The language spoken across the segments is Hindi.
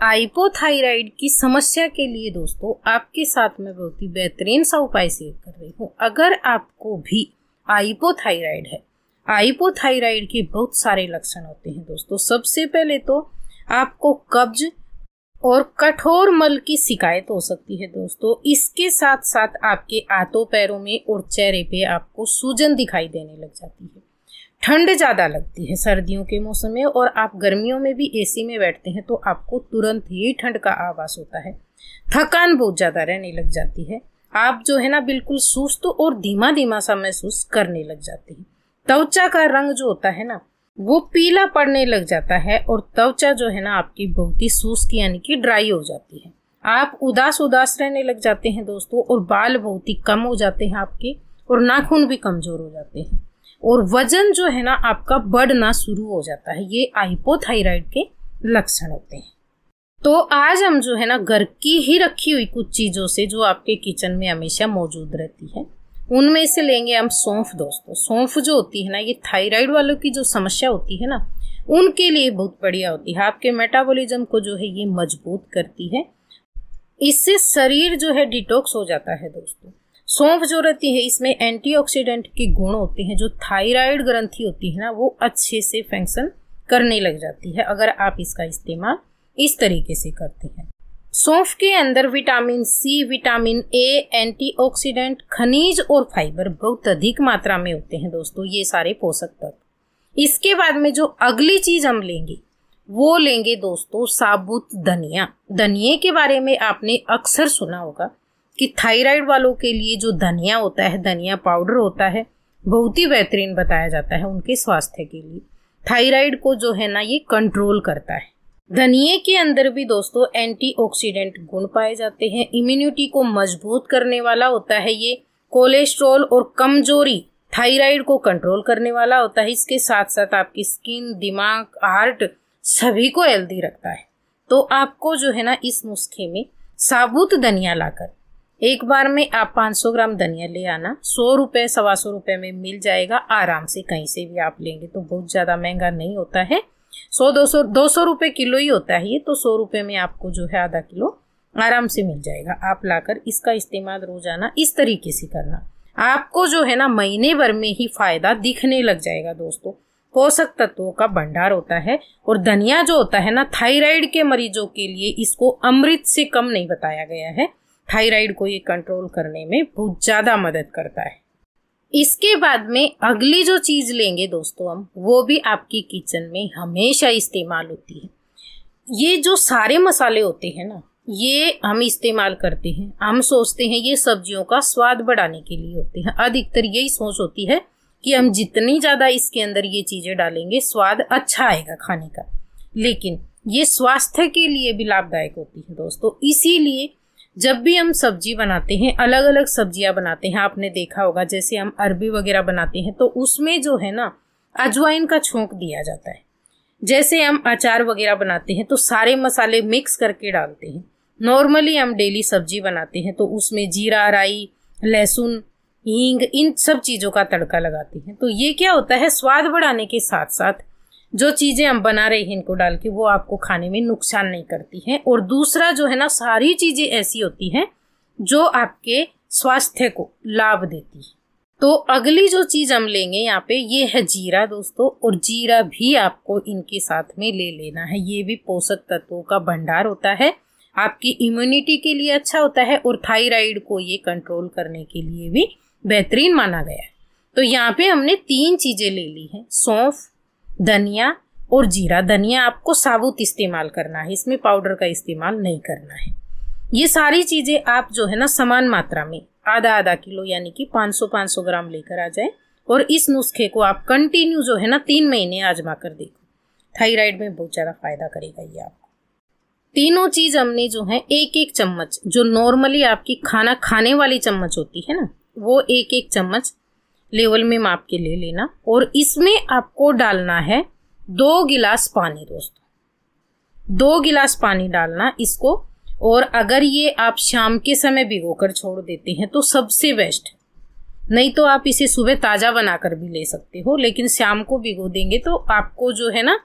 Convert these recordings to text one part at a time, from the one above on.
हाइपोथायराइड की समस्या के लिए दोस्तों आपके साथ में बहुत ही बेहतरीन सा उपाय शेयर कर रही हूँ। अगर आपको भी हाइपोथायराइड है, हाइपोथायराइड के बहुत सारे लक्षण होते हैं दोस्तों। सबसे पहले तो आपको कब्ज और कठोर मल की शिकायत हो सकती है दोस्तों। इसके साथ साथ आपके हाथों पैरों में और चेहरे पे आपको सूजन दिखाई देने लग जाती है। ठंड ज़्यादा लगती है सर्दियों के मौसम में, और आप गर्मियों में भी एसी में बैठते हैं तो आपको तुरंत ही ठंड का आभास होता है। थकान बहुत ज़्यादा रहने लग जाती है। आप जो है ना बिल्कुल सुस्त और धीमा धीमा सा महसूस करने लग जाते हैं। त्वचा का रंग जो होता है ना वो पीला पड़ने लग जाता है, और त्वचा जो है ना आपकी बहुत ही शुष्क यानी कि ड्राई हो जाती है। आप उदास रहने लग जाते हैं दोस्तों, और बाल बहुत ही कम हो जाते हैं आपके, और नाखून भी कमजोर हो जाते हैं, और वजन जो है ना आपका बढ़ना शुरू हो जाता है। ये हाइपोथायराइड के लक्षण होते हैं। तो आज हम जो है ना घर की ही रखी हुई कुछ चीजों से जो आपके किचन में हमेशा मौजूद रहती है, उनमें से लेंगे हम सौंफ दोस्तों। सौंफ जो होती है ना ये थायराइड वालों की जो समस्या होती है ना उनके लिए बहुत बढ़िया होती है। आपके मेटाबॉलिज्म को जो है ये मजबूत करती है। इससे शरीर जो है डिटॉक्स हो जाता है दोस्तों। सौंफ जो रहती है इसमें एंटीऑक्सीडेंट के गुण होते हैं। जो थायराइड ग्रंथि होती है ना वो अच्छे से फंक्शन करने लग जाती है अगर आप इसका इस्तेमाल इस तरीके से करते हैं। सौंफ के अंदर vitamin C, vitamin A, antioxidant, खनिज और फाइबर बहुत अधिक मात्रा में होते हैं दोस्तों, ये सारे पोषक तत्व। इसके बाद में जो अगली चीज हम लेंगे वो लेंगे दोस्तों साबुत धनिया। धनिये के बारे में आपने अक्सर सुना होगा कि थायराइड वालों के लिए जो धनिया होता है, धनिया पाउडर होता है, बहुत ही बेहतरीन बताया जाता है उनके स्वास्थ्य के लिए। थायराइड को जो है ना ये कंट्रोल करता है। धनिये के अंदर भी दोस्तों एंटीऑक्सीडेंट गुण पाए जाते हैं। इम्यूनिटी को मजबूत करने वाला होता है ये। कोलेस्ट्रॉल और कमजोरी, थायराइड को कंट्रोल करने वाला होता है। इसके साथ साथ आपकी स्किन, दिमाग, हार्ट सभी को हेल्दी रखता है। तो आपको जो है ना इस नुस्खे में साबुत धनिया लाकर एक बार में आप 500 ग्राम धनिया ले आना। 100 रुपए, 125 रुपए में मिल जाएगा आराम से। कहीं से भी आप लेंगे तो बहुत ज्यादा महंगा नहीं होता है। 200 रुपए किलो ही होता है ये, तो 100 रुपए में आपको जो है आधा किलो आराम से मिल जाएगा। आप लाकर इसका इस्तेमाल रोजाना इस तरीके से करना। आपको जो है ना महीने भर में ही फायदा दिखने लग जाएगा दोस्तों। पोषक तत्वों का भंडार होता है, और धनिया जो होता है ना थायराइड के मरीजों के लिए इसको अमृत से कम नहीं बताया गया है। थायराइड को ये कंट्रोल करने में बहुत ज्यादा मदद करता है। इसके बाद में अगली जो चीज लेंगे दोस्तों हम, वो भी आपकी किचन में हमेशा इस्तेमाल होती है। ये जो सारे मसाले होते हैं ना ये हम इस्तेमाल करते हैं। हम सोचते हैं ये सब्जियों का स्वाद बढ़ाने के लिए होते हैं। अधिकतर यही सोच होती है कि हम जितनी ज्यादा इसके अंदर ये चीजें डालेंगे स्वाद अच्छा आएगा खाने का, लेकिन ये स्वास्थ्य के लिए भी लाभदायक होती है दोस्तों। इसीलिए जब भी हम सब्जी बनाते हैं, अलग अलग सब्जियां बनाते हैं, आपने देखा होगा जैसे हम अरबी वगैरह बनाते हैं तो उसमें जो है ना अजवाइन का छोंक दिया जाता है। जैसे हम अचार वगैरह बनाते हैं तो सारे मसाले मिक्स करके डालते हैं। नॉर्मली हम डेली सब्जी बनाते हैं तो उसमें जीरा, राई, लहसुन, हींग, इन सब चीजों का तड़का लगाते हैं। तो ये क्या होता है, स्वाद बढ़ाने के साथ साथ जो चीजें हम बना रहे हैं इनको डाल के वो आपको खाने में नुकसान नहीं करती हैं। और दूसरा जो है ना सारी चीजें ऐसी होती हैं जो आपके स्वास्थ्य को लाभ देती है। तो अगली जो चीज हम लेंगे यहाँ पे ये है जीरा दोस्तों, और जीरा भी आपको इनके साथ में ले लेना है। ये भी पोषक तत्वों का भंडार होता है, आपकी इम्यूनिटी के लिए अच्छा होता है, और थायराइड को ये कंट्रोल करने के लिए भी बेहतरीन माना गया है। तो यहाँ पे हमने 3 चीजें ले ली हैं, सौंफ, धनिया और जीरा। धनिया आपको साबुत इस्तेमाल करना है, इसमें पाउडर का इस्तेमाल नहीं करना है। ये सारी चीजें आप जो है ना समान मात्रा में आधा किलो यानी कि 500 ग्राम लेकर आ जाए, और इस नुस्खे को आप कंटिन्यू जो है ना 3 महीने आजमा कर देखो। थायराइड में बहुत ज्यादा फायदा करेगा ये आपको। तीनों चीज हमने जो है 1-1 चम्मच, जो नॉर्मली आपकी खाना खाने वाली चम्मच होती है ना वो 1-1 चम्मच लेवल में माप के ले लेना, और इसमें आपको डालना है 2 गिलास पानी दोस्तों। 2 गिलास पानी डालना इसको, और अगर ये आप शाम के समय भिगोकर छोड़ देते हैं तो सबसे बेस्ट है। नहीं तो आप इसे सुबह ताजा बनाकर भी ले सकते हो, लेकिन शाम को भिगो देंगे तो आपको जो है ना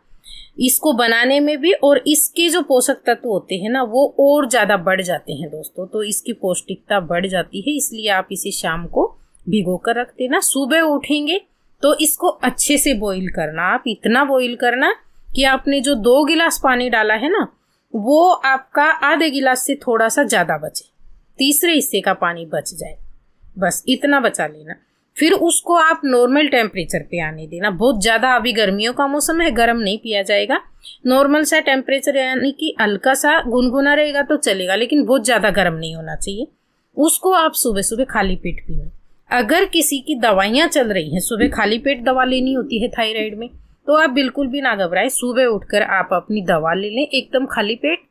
इसको बनाने में भी, और इसके जो पोषक तत्व होते हैं ना वो और ज़्यादा बढ़ जाते हैं दोस्तों। तो इसकी पौष्टिकता बढ़ जाती है, इसलिए आप इसे शाम को भिगो कर रख देना। सुबह उठेंगे तो इसको अच्छे से बॉईल करना। आप इतना बॉईल करना कि आपने जो 2 गिलास पानी डाला है ना वो आपका आधे गिलास से थोड़ा सा ज़्यादा बचे, तीसरे हिस्से का पानी बच जाए, बस इतना बचा लेना। फिर उसको आप नॉर्मल टेम्परेचर पे आने देना। बहुत ज़्यादा, अभी गर्मियों का मौसम है, गर्म नहीं पिया जाएगा। नॉर्मल सा टेम्परेचर यानी कि हल्का सा गुनगुना रहेगा तो चलेगा, लेकिन बहुत ज़्यादा गर्म नहीं होना चाहिए। उसको आप सुबह सुबह खाली पेट पीना। अगर किसी की दवाइयाँ चल रही हैं, सुबह खाली पेट दवा लेनी होती है थायराइड में, तो आप बिल्कुल भी ना घबराएं। सुबह उठकर आप अपनी दवा ले लें एकदम खाली पेट।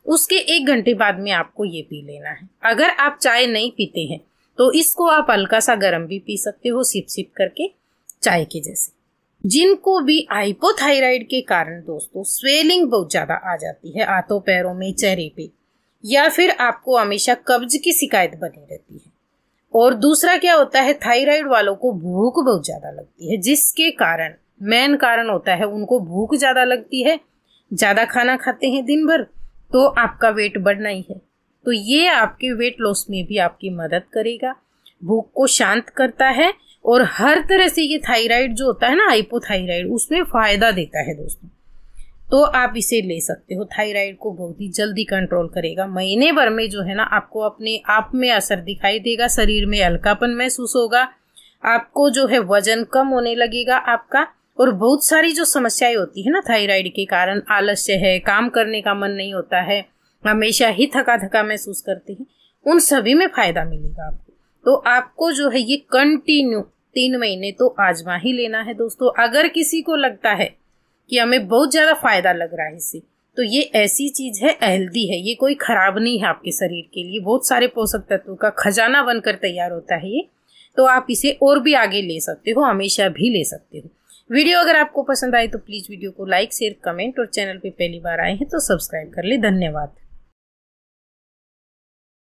उसके 1 घंटे बाद में आपको ये पी लेना है। अगर आप चाय नहीं पीते हैं तो इसको आप हल्का सा गर्म भी पी सकते हो, सिप सिप करके चाय के जैसे। जिनको भी हाइपोथायराइड के कारण दोस्तों स्वेलिंग बहुत ज्यादा आ जाती है हाथों पैरों में, चेहरे पे, या फिर आपको हमेशा कब्ज की शिकायत बनी रहती है, और दूसरा क्या होता है, थायराइड वालों को भूख बहुत ज्यादा लगती है, जिसके कारण मेन कारण होता है उनको भूख ज्यादा लगती है, ज्यादा खाना खाते हैं दिन भर, तो आपका वेट बढ़ना ही है। तो ये आपके वेट लॉस में भी आपकी मदद करेगा, भूख को शांत करता है, और हर तरह से ये थायराइड जो होता है ना हाइपोथायराइड, उसमें फायदा देता है दोस्तों। तो आप इसे ले सकते हो। थायराइड को बहुत ही जल्दी कंट्रोल करेगा। महीने भर में जो है ना आपको अपने आप में असर दिखाई देगा, शरीर में हल्कापन महसूस होगा, आपको जो है वजन कम होने लगेगा आपका। और बहुत सारी जो समस्याएं होती है ना थायराइड के कारण, आलस्य है, काम करने का मन नहीं होता है, हमेशा ही थका थका महसूस करते हैं, उन सभी में फायदा मिलेगा आपको। तो आपको जो है ये कंटिन्यू 3 महीने तो आजमा ही लेना है दोस्तों। अगर किसी को लगता है कि हमें बहुत ज्यादा फायदा लग रहा है इससे, तो ये ऐसी चीज है, हेल्दी है, ये कोई खराब नहीं है आपके शरीर के लिए, बहुत सारे पोषक तत्वों का खजाना बनकर तैयार होता है ये। तो आप इसे और भी आगे ले सकते हो, हमेशा भी ले सकते हो। वीडियो अगर आपको पसंद आए तो प्लीज वीडियो को लाइक, शेयर, कमेंट, और चैनल पे पहली बार आए हैं तो सब्सक्राइब कर ले। धन्यवाद।